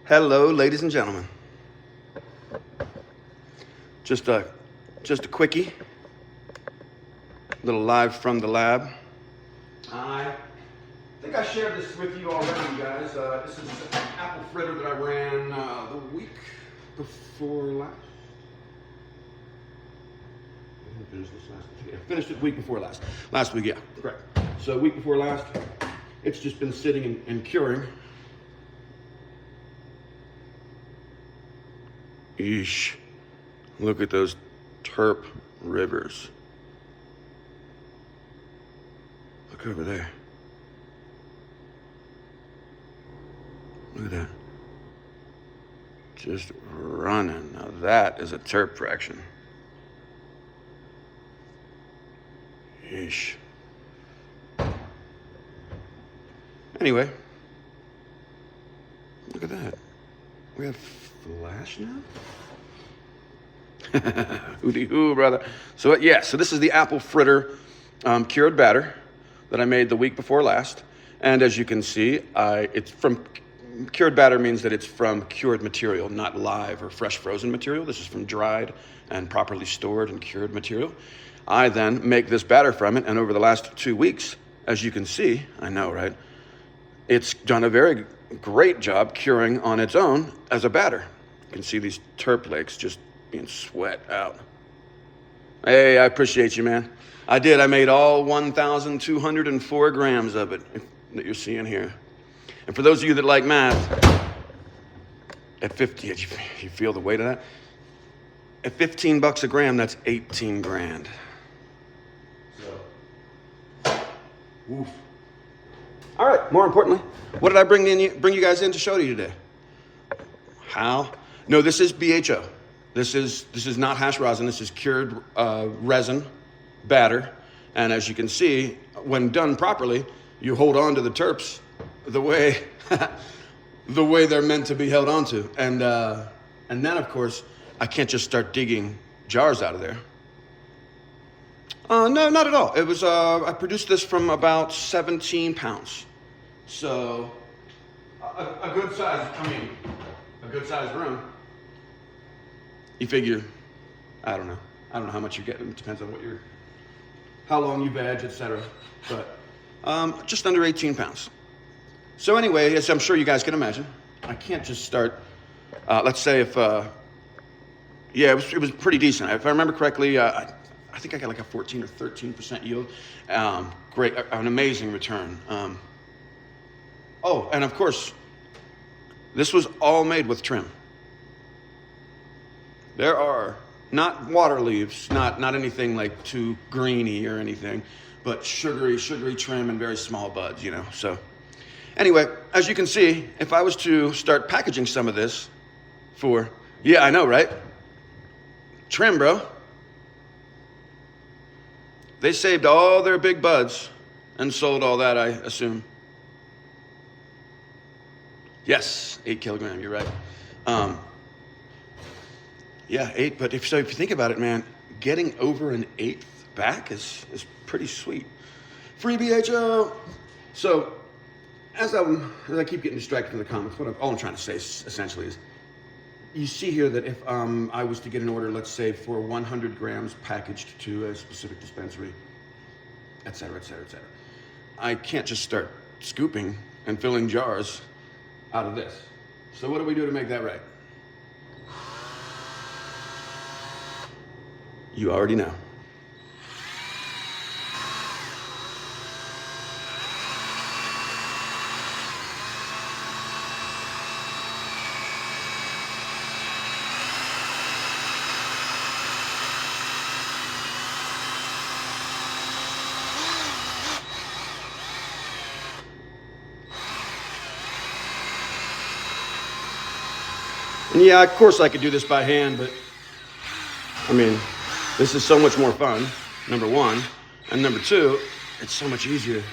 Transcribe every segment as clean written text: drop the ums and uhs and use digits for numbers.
Hello, ladies and gentlemen. Just a quickie, little live from the lab. I think I shared this with you already, you guys. This is an apple fritter that I ran the week before last. I didn't finish this last week. I finished it week before last. Last week, yeah, correct. So week before last, it's just been sitting and curing. Eesh. Look at those terp rivers. Look over there. Look at that. Just running. Now that is a terp fraction. Yeesh. Anyway. Look at that. We have flash now? Hooty hoo, brother. So yeah, so this is the apple fritter cured batter that I made the week before last. And as you can see, it's from cured batter means that it's from cured material, not live or fresh frozen material. This is from dried and properly stored and cured material. I then make this batter from it, and over the last 2 weeks, as you can see, I know, right? It's done a very great job curing on its own as a batter. You can see these terp lakes just being sweat out. Hey, I appreciate you, man. I did. I made all 1,204 grams of it that you're seeing here. And for those of you that like math, at 50, you feel the weight of that? At 15 bucks a gram, that's 18 grand. So, oof. All right, more importantly, what did I bring you guys in to show to you today? How? No, this is BHO. This is not hash rosin. This is cured resin batter. And as you can see, when done properly, you hold on to the terps the way the way they're meant to be held onto. And then, of course, I can't just start digging jars out of there. No, not at all. It was I produced this from about 17 pounds. So a good size, a good sized room. You figure, I don't know how much you're getting. It depends on how long you veg, etc. But just under 18 pounds. So anyway, as I'm sure you guys can imagine, I can't just start. Let's say if, it was pretty decent. If I remember correctly, I think I got like a 14 or 13% yield. Great, an amazing return. Oh, and of course, this was all made with trim. There are not water leaves, not anything like too greeny or anything, but sugary trim and very small buds, you know. So anyway, as you can see, if I was to start packaging some of this for, yeah, I know, right? Trim, bro. They saved all their big buds and sold all that, I assume. Yes, 8 kilograms, you're right. Yeah, 8, but if you think about it, man, getting over an 1/8 back is pretty sweet. Free BHO. So, as I keep getting distracted from the comments, all I'm trying to say essentially is, you see here that if I was to get an order, let's say for 100 grams packaged to a specific dispensary, et cetera, I can't just start scooping and filling jars out of this. So what do we do to make that right? You already know. And yeah, of course I could do this by hand, but I mean, this is so much more fun, number one. And number two, it's so much easier.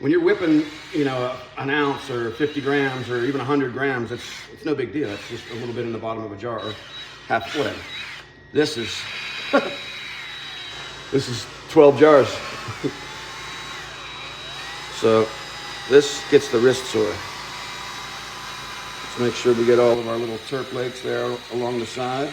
When you're whipping, an ounce or 50 grams or even 100 grams, it's no big deal. It's just a little bit in the bottom of a jar or half, whatever. This is, this is 12 jars. So this gets the wrist sore. Make sure we get all of our little turp flakes there along the side.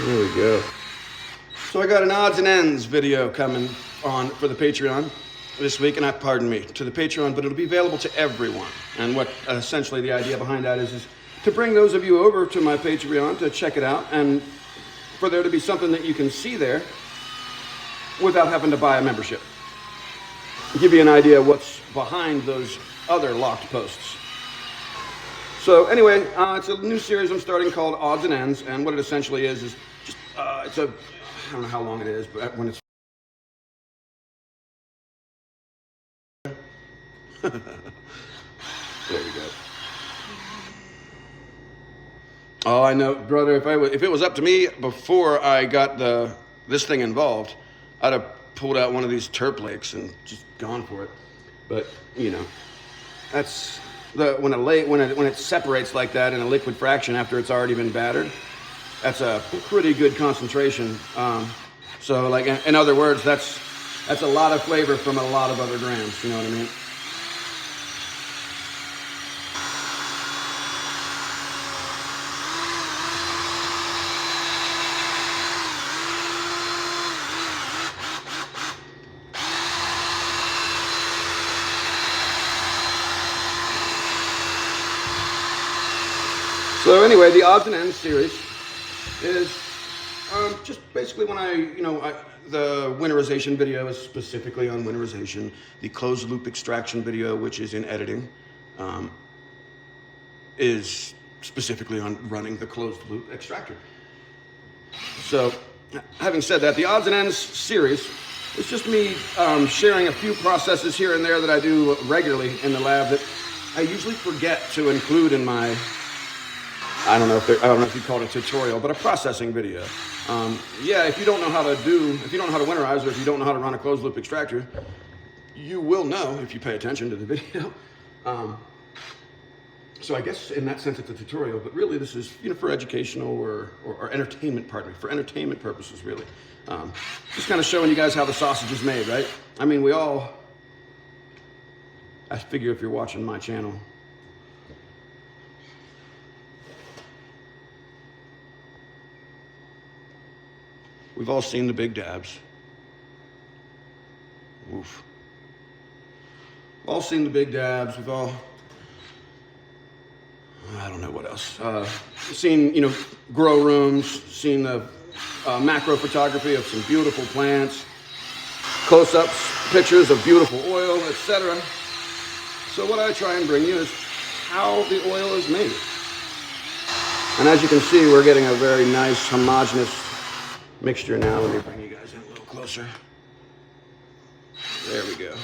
There we go. So I got an odds and ends video coming on for the Patreon this week, and pardon me, to the Patreon, but it'll be available to everyone. And what essentially the idea behind that is to bring those of you over to my Patreon to check it out, and for there to be something that you can see there without having to buy a membership. Give you an idea of what's behind those other locked posts. So anyway, it's a new series I'm starting called Odds and Ends, and what it essentially is just, it's a, I don't know how long it is, but when it's there we go. Oh, I know, brother, if it was up to me before I got this thing involved, I'd have pulled out one of these turp lakes and just gone for it. But, you know, that's when it separates like that in a liquid fraction after it's already been battered, that's a pretty good concentration. So like, in other words, that's a lot of flavor from a lot of other grams, you know what I mean? So anyway, the Odds and Ends series is just basically when the winterization video is specifically on winterization. The closed loop extraction video, which is in editing, is specifically on running the closed loop extractor. So having said that, the Odds and Ends series is just me sharing a few processes here and there that I do regularly in the lab that I usually forget to include in my, I don't know if you'd call it a tutorial, but a processing video. Yeah, if you don't know how to winterize, or if you don't know how to run a closed loop extractor, you will know if you pay attention to the video. So I guess in that sense it's a tutorial, but really this is, for educational or entertainment, for entertainment purposes, really. Just kind of showing you guys how the sausage is made, right? I mean, I figure if you're watching my channel, we've all seen the big dabs. Oof. We've all seen the big dabs. We've all, I don't know what else. Seen, grow rooms, seen the macro photography of some beautiful plants, close-ups, pictures of beautiful oil, etc. So what I try and bring you is how the oil is made. And as you can see, we're getting a very nice homogeneous mixture now. Let me bring you guys in a little closer. There we go.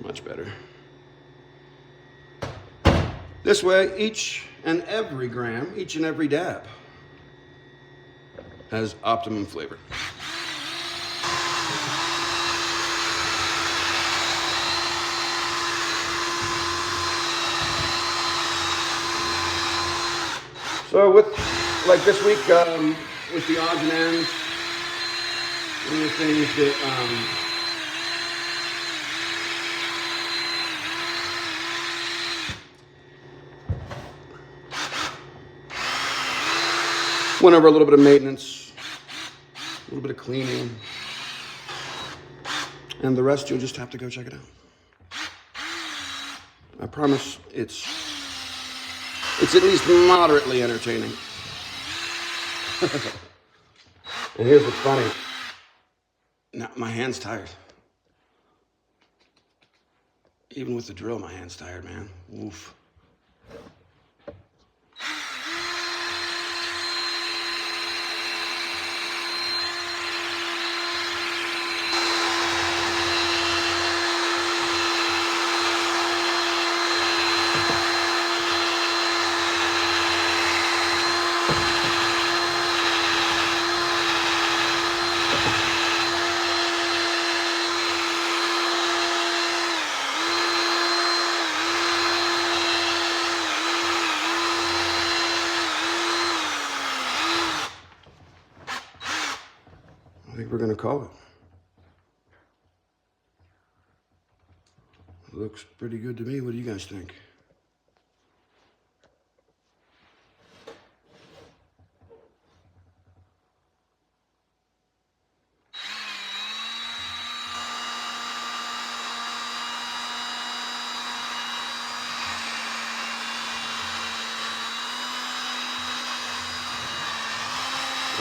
Much better. This way, each and every gram, each and every dab has optimum flavor. So with, like this week, with the odds and ends, one of the things that went over a little bit of maintenance, a little bit of cleaning, and the rest you'll just have to go check it out. I promise it's at least moderately entertaining. And here's what's funny. Now, my hand's tired. Even with the drill, my hand's tired, man. Oof. I think we're gonna call it. Looks pretty good to me. What do you guys think?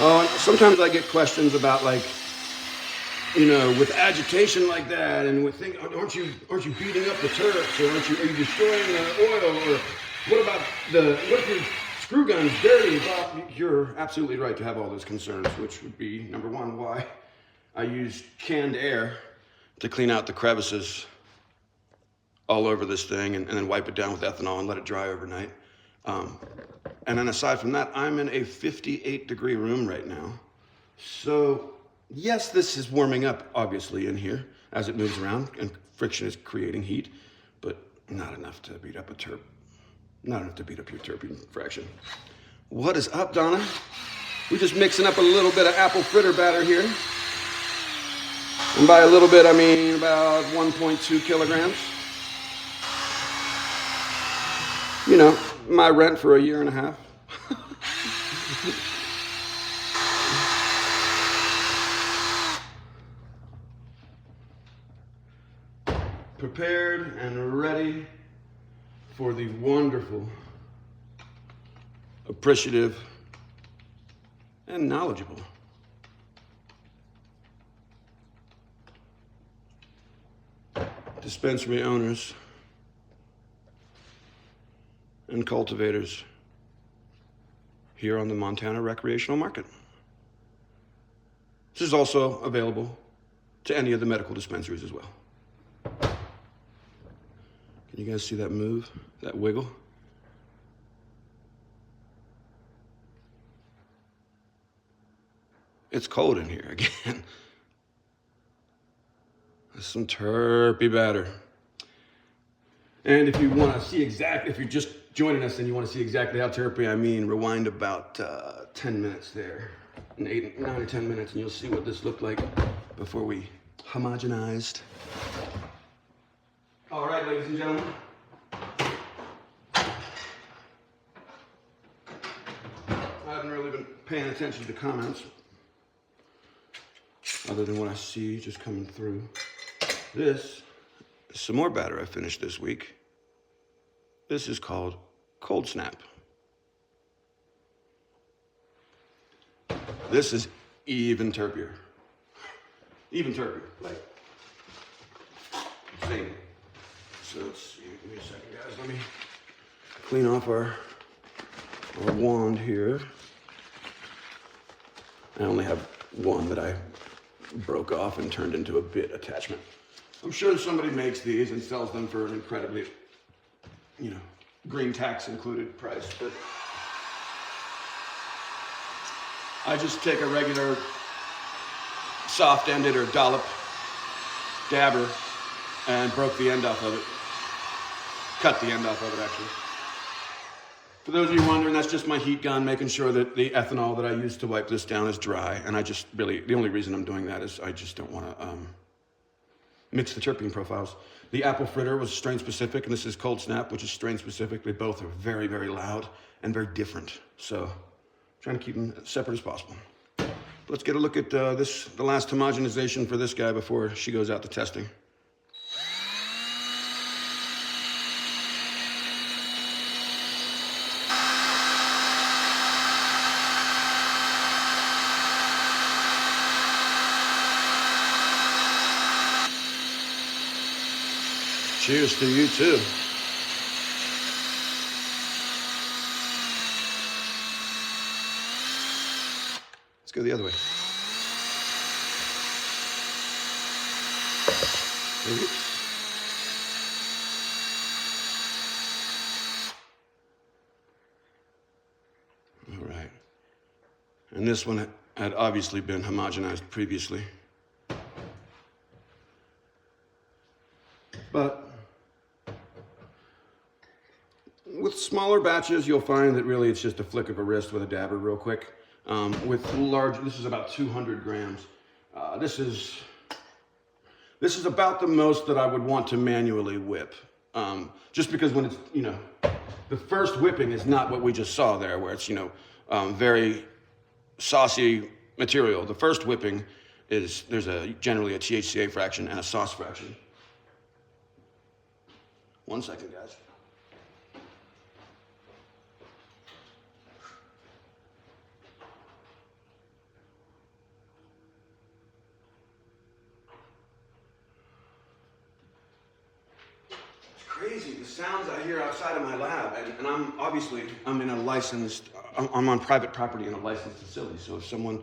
Oh, and sometimes I get questions about, like, you know, with agitation like that, and with things, aren't you beating up the turrets, or are you destroying the oil, or what if your screw gun's dirty? Well, you're absolutely right to have all those concerns, which would be, number one, why I use canned air to clean out the crevices all over this thing, and then wipe it down with ethanol and let it dry overnight. And then aside from that, I'm in a 58-degree room right now. So yes, this is warming up, obviously, in here as it moves around, and friction is creating heat, but not enough to beat up a turp. Not enough to beat up your terpene fraction. What is up, Donna? We're just mixing up a little bit of apple fritter batter here. And by a little bit, I mean about 1.2 kilograms. You know, my rent for a year and a half. Prepared and ready for the wonderful, appreciative, and knowledgeable dispensary owners and cultivators here on the Montana recreational market. This is also available to any of the medical dispensaries as well. Can you guys see that move, that wiggle? It's cold in here again. There's some terpy batter. And if you want to see exactly, if you're just joining us and you want to see exactly how terpy I mean, rewind about 10 minutes there, 9 or 10 minutes, and you'll see what this looked like before we homogenized. All right, ladies and gentlemen. I haven't really been paying attention to comments, other than what I see just coming through. This is some more batter I finished this week. This is called Cold Snap. This is even terpier. Even terpier, like, insane. So let's see, give me a second, guys. Let me clean off our wand here. I only have one that I broke off and turned into a bit attachment. I'm sure somebody makes these and sells them for an incredibly, you know, green tax included price, but I just take a regular soft-ended or dollop dabber and broke the end off of it. Cut the end off of it, actually. For those of you wondering, that's just my heat gun, making sure that the ethanol that I use to wipe this down is dry. And I just really, the only reason I'm doing that is I just don't want to mix the terpene profiles. The apple fritter was strain specific, and this is Cold Snap, which is strain specific. They both are very, very loud and very different. So, trying to keep them as separate as possible. Let's get a look at the last homogenization for this guy before she goes out to testing. Cheers to you too. Let's go the other way. All right. And this one had obviously been homogenized previously. But with smaller batches, you'll find that really it's just a flick of a wrist with a dabber real quick. With large, this is about 200 grams. This is about the most that I would want to manually whip. Just because when it's, the first whipping is not what we just saw there, where it's, very saucy material. The first whipping is, there's generally a THCA fraction and a sauce fraction. 1 second, guys. Crazy, the sounds I hear outside of my lab, and I'm on private property in a licensed facility, so if someone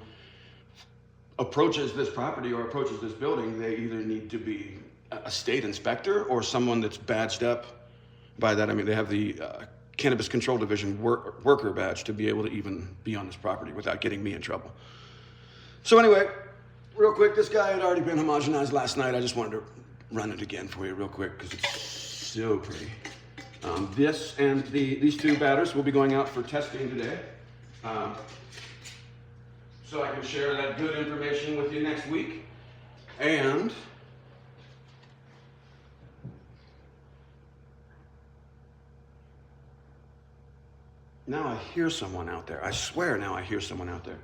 approaches this property or approaches this building, they either need to be a state inspector or someone that's badged up by that. I mean, they have the Cannabis Control Division worker badge to be able to even be on this property without getting me in trouble. So anyway, real quick, this guy had already been homogenized last night. I just wanted to run it again for you real quick because it's so pretty. This and these two batters will be going out for testing today. So I can share that good information with you next week. And now I hear someone out there. I swear now I hear someone out there.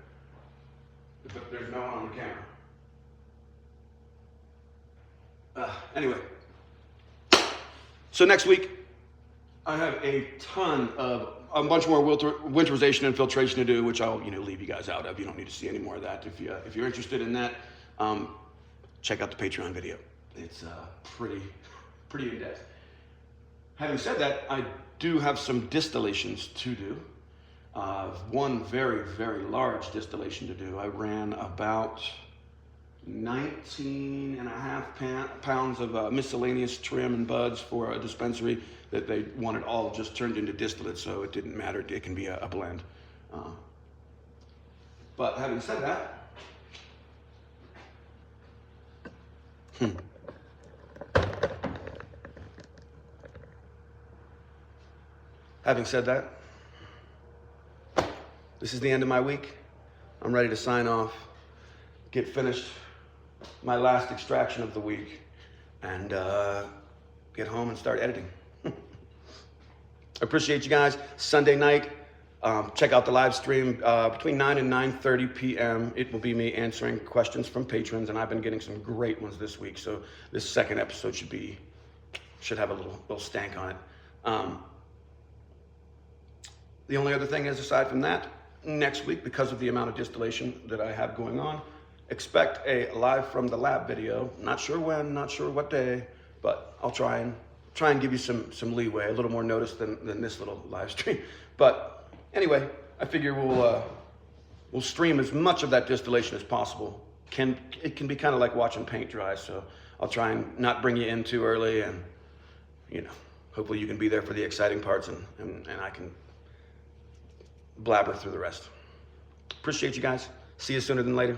But there's no one on the camera. Anyway. So next week, I have a bunch more winterization and filtration to do, which I'll leave you guys out of. You don't need to see any more of that. If you're interested in that, check out the Patreon video. It's pretty in depth. Having said that, I do have some distillations to do. One very, very large distillation to do. I ran about 19.5 pounds of miscellaneous trim and buds for a dispensary that they wanted all just turned into distillate, so it didn't matter. It can be a blend. But having said that, this is the end of my week. I'm ready to sign off, get finished my last extraction of the week, and get home and start editing. I appreciate you guys. Sunday night, check out the live stream between 9 and 9:30 p.m. It will be me answering questions from patrons, and I've been getting some great ones this week, so this second episode should have a little stank on it. The only other thing is, aside from that, next week, because of the amount of distillation that I have going on, expect a live from the lab video. Not sure when, not sure what day, but I'll try and give you some leeway, a little more notice than this little live stream. But anyway, I figure we'll stream as much of that distillation as possible. It can be kind of like watching paint dry, so I'll try and not bring you in too early, and hopefully you can be there for the exciting parts, and I can blabber through the rest. Appreciate you guys. See you sooner than later.